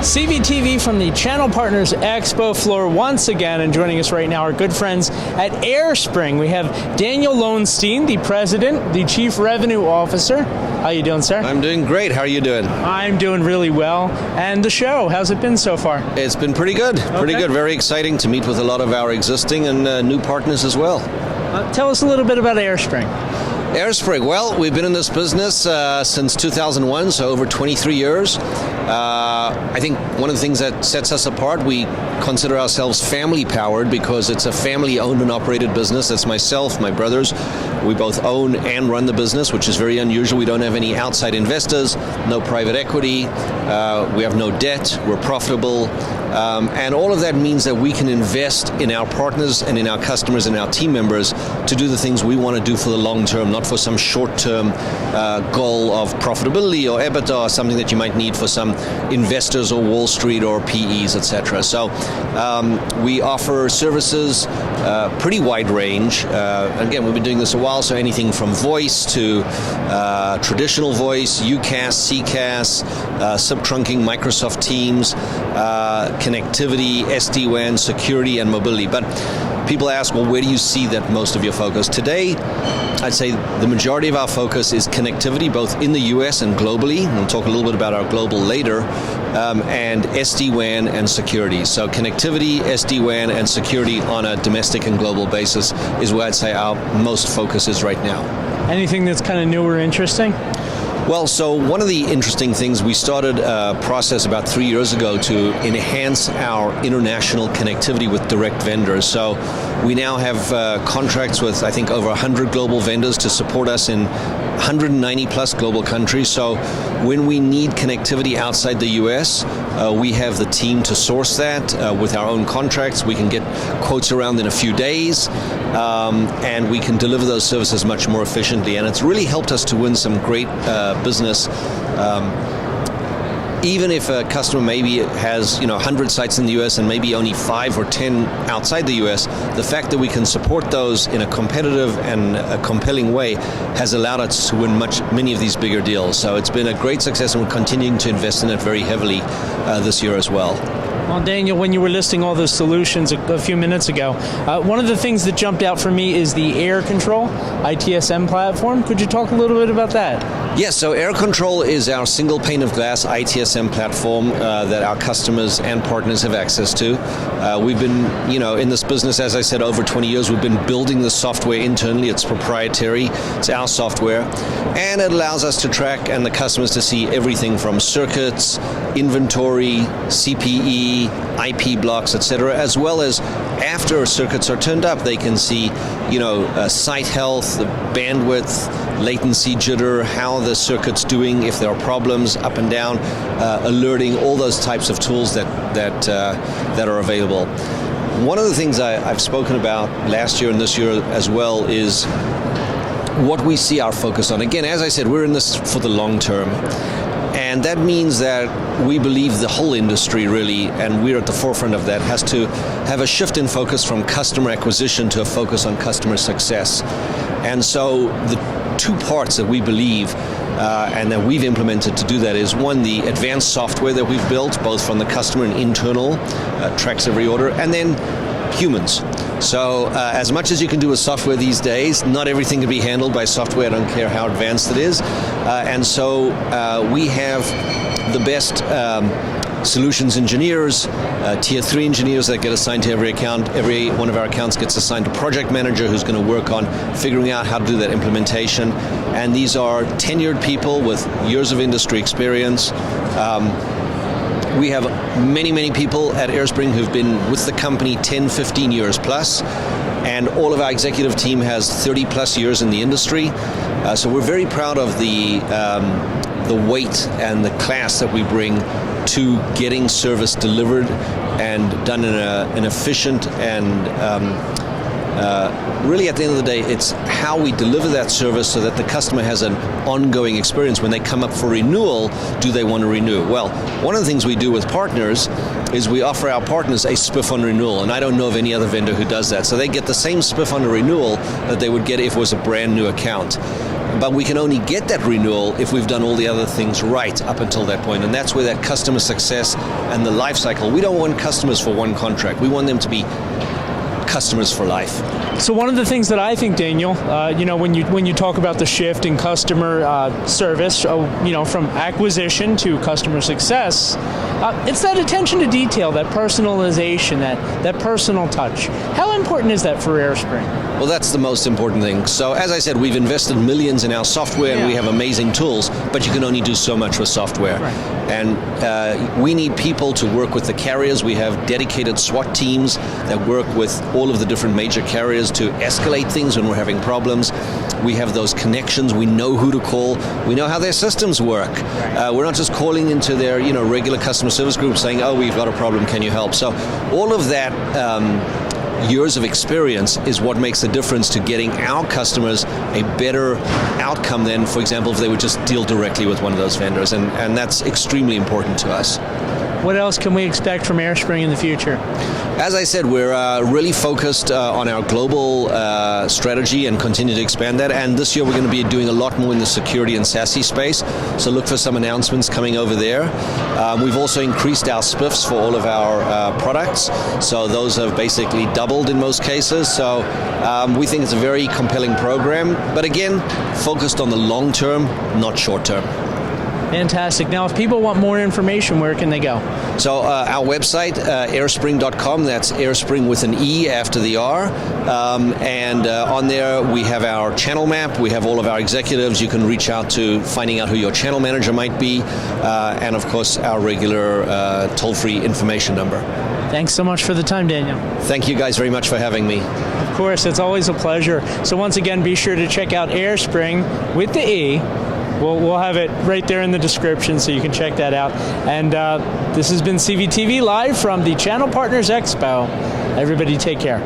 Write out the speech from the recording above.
CVTV from the Channel Partners Expo floor once again, and joining us right now are good friends at AireSpring. We have Daniel Lonstein, the president, the chief revenue officer. How you doing, sir? I'm doing great. How are you doing? I'm doing really well. And the show, how's it been so far? It's been pretty good. Pretty good. Very exciting to meet with a lot of our existing and new partners as well. Tell us a little bit about AireSpring. AireSpring, well, we've been in this business since 2001, so over 23 years. I think one of the things that sets us apart, we consider ourselves family-powered because it's a family-owned and operated business. That's myself, my brothers. We both own and run the business, which is very unusual. We don't have any outside investors, no private equity. We have no debt. We're profitable. And all of that means that we can invest in our partners and in our customers and our team members to do the things we want to do for the long term, not for some short-term goal of profitability or EBITDA or something that you might need for some investors or Wall Street or PEs, etc. So we offer services, pretty wide range. Again, we've been doing this a while, so anything from voice to traditional voice, UCaaS, CCaaS, sub-trunking, Microsoft Teams, connectivity, SD-WAN, security, and mobility. But people ask, well, where do you see that most of your focus? Today, I'd say the majority of our focus is connectivity, both in the US and globally. We'll talk a little bit about our global later, and SD-WAN and security. So connectivity, SD-WAN, and security on a domestic and global basis is where I'd say our most focus is right now. Anything that's kind of new or interesting? Well, so one of the interesting things, we started a process about 3 years ago to enhance our international connectivity with direct vendors. So we now have contracts with, I think, over 100 global vendors to support us in 190 plus global countries. So when we need connectivity outside the US, we have the team to source that with our own contracts. We can get quotes around in a few days, and we can deliver those services much more efficiently. And it's really helped us to win some great business. Even if a customer maybe has 100 sites in the US and maybe only 5 or 10 outside the US, the fact that we can support those in a competitive and a compelling way has allowed us to win many of these bigger deals. So it's been a great success, and we're continuing to invest in it very heavily this year as well. Well, Daniel, when you were listing all those solutions a few minutes ago, one of the things that jumped out for me is the AireCONTROL ITSM platform. Could you talk a little bit about that? Yes, so AireCONTROL is our single pane of glass ITSM platform that our customers and partners have access to. We've been, in this business, as I said, over 20 years. We've been building the software internally. It's proprietary. It's our software. And it allows us to track and the customers to see everything from circuits, inventory, CPE, IP blocks, etc., as well as after circuits are turned up, they can see, site health, the bandwidth, latency, jitter, how the circuit's doing, if there are problems up and down, alerting, all those types of tools that are available. One of the things I've spoken about last year and this year as well is what we see our focus on. Again, as I said, we're in this for the long term. And that means that we believe the whole industry really, and we're at the forefront of that, has to have a shift in focus from customer acquisition to a focus on customer success. And so the two parts that we believe and that we've implemented to do that is, one, the advanced software that we've built, both from the customer and internal, tracks every order, and then humans. So as much as you can do with software these days, not everything can be handled by software. I don't care how advanced it is. And so we have the best solutions engineers, tier 3 engineers that get assigned to every account. Every one of our accounts gets assigned a project manager who's going to work on figuring out how to do that implementation. And these are tenured people with years of industry experience. We have many people at AireSpring who've been with the company 10, 15 years plus, and all of our executive team has 30 plus years in the industry. So we're very proud of the weight and the class that we bring to getting service delivered and done in an efficient and really, at the end of the day, it's how we deliver that service so that the customer has an ongoing experience. When they come up for renewal, do they want to renew? Well, one of the things we do with partners is we offer our partners a spiff on renewal, and I don't know of any other vendor who does that. So they get the same spiff on a renewal that they would get if it was a brand new account. But we can only get that renewal if we've done all the other things right up until that point. And that's where that customer success and the life cycle, we don't want customers for one contract. We want them to be customers for life. So one of the things that I think, Daniel, when you talk about the shift in customer service, from acquisition to customer success, it's that attention to detail, that personalization, that personal touch. How important is that for AireSpring? Well, that's the most important thing. So as I said, we've invested millions in our software and we have amazing tools, but you can only do so much with software. Right. And we need people to work with the carriers. We have dedicated SWAT teams that work with all of the different major carriers to escalate things when we're having problems. We have those connections. We know who to call. We know how their systems work. Right. We're not just calling into their regular customer service group saying, oh, we've got a problem, can you help? So all of that years of experience is what makes the difference to getting our customers a better outcome than, for example, if they would just deal directly with one of those vendors. And that's extremely important to us. What else can we expect from AireSpring in the future? As I said, we're really focused on our global strategy and continue to expand that. And this year we're going to be doing a lot more in the security and SASE space. So look for some announcements coming over there. We've also increased our spiffs for all of our products. So those have basically doubled in most cases. So we think it's a very compelling program. But again, focused on the long term, not short term. Fantastic. Now, if people want more information, where can they go? So our website, AireSpring.com, that's AireSpring with an E after the R. And on there, we have our channel map. We have all of our executives. You can reach out to finding out who your channel manager might be. And, of course, our regular toll-free information number. Thanks so much for the time, Daniel. Thank you guys very much for having me. Of course, it's always a pleasure. So once again, be sure to check out AireSpring with the E. We'll have it right there in the description so you can check that out. And this has been CVTV Live from the Channel Partners Expo. Everybody take care.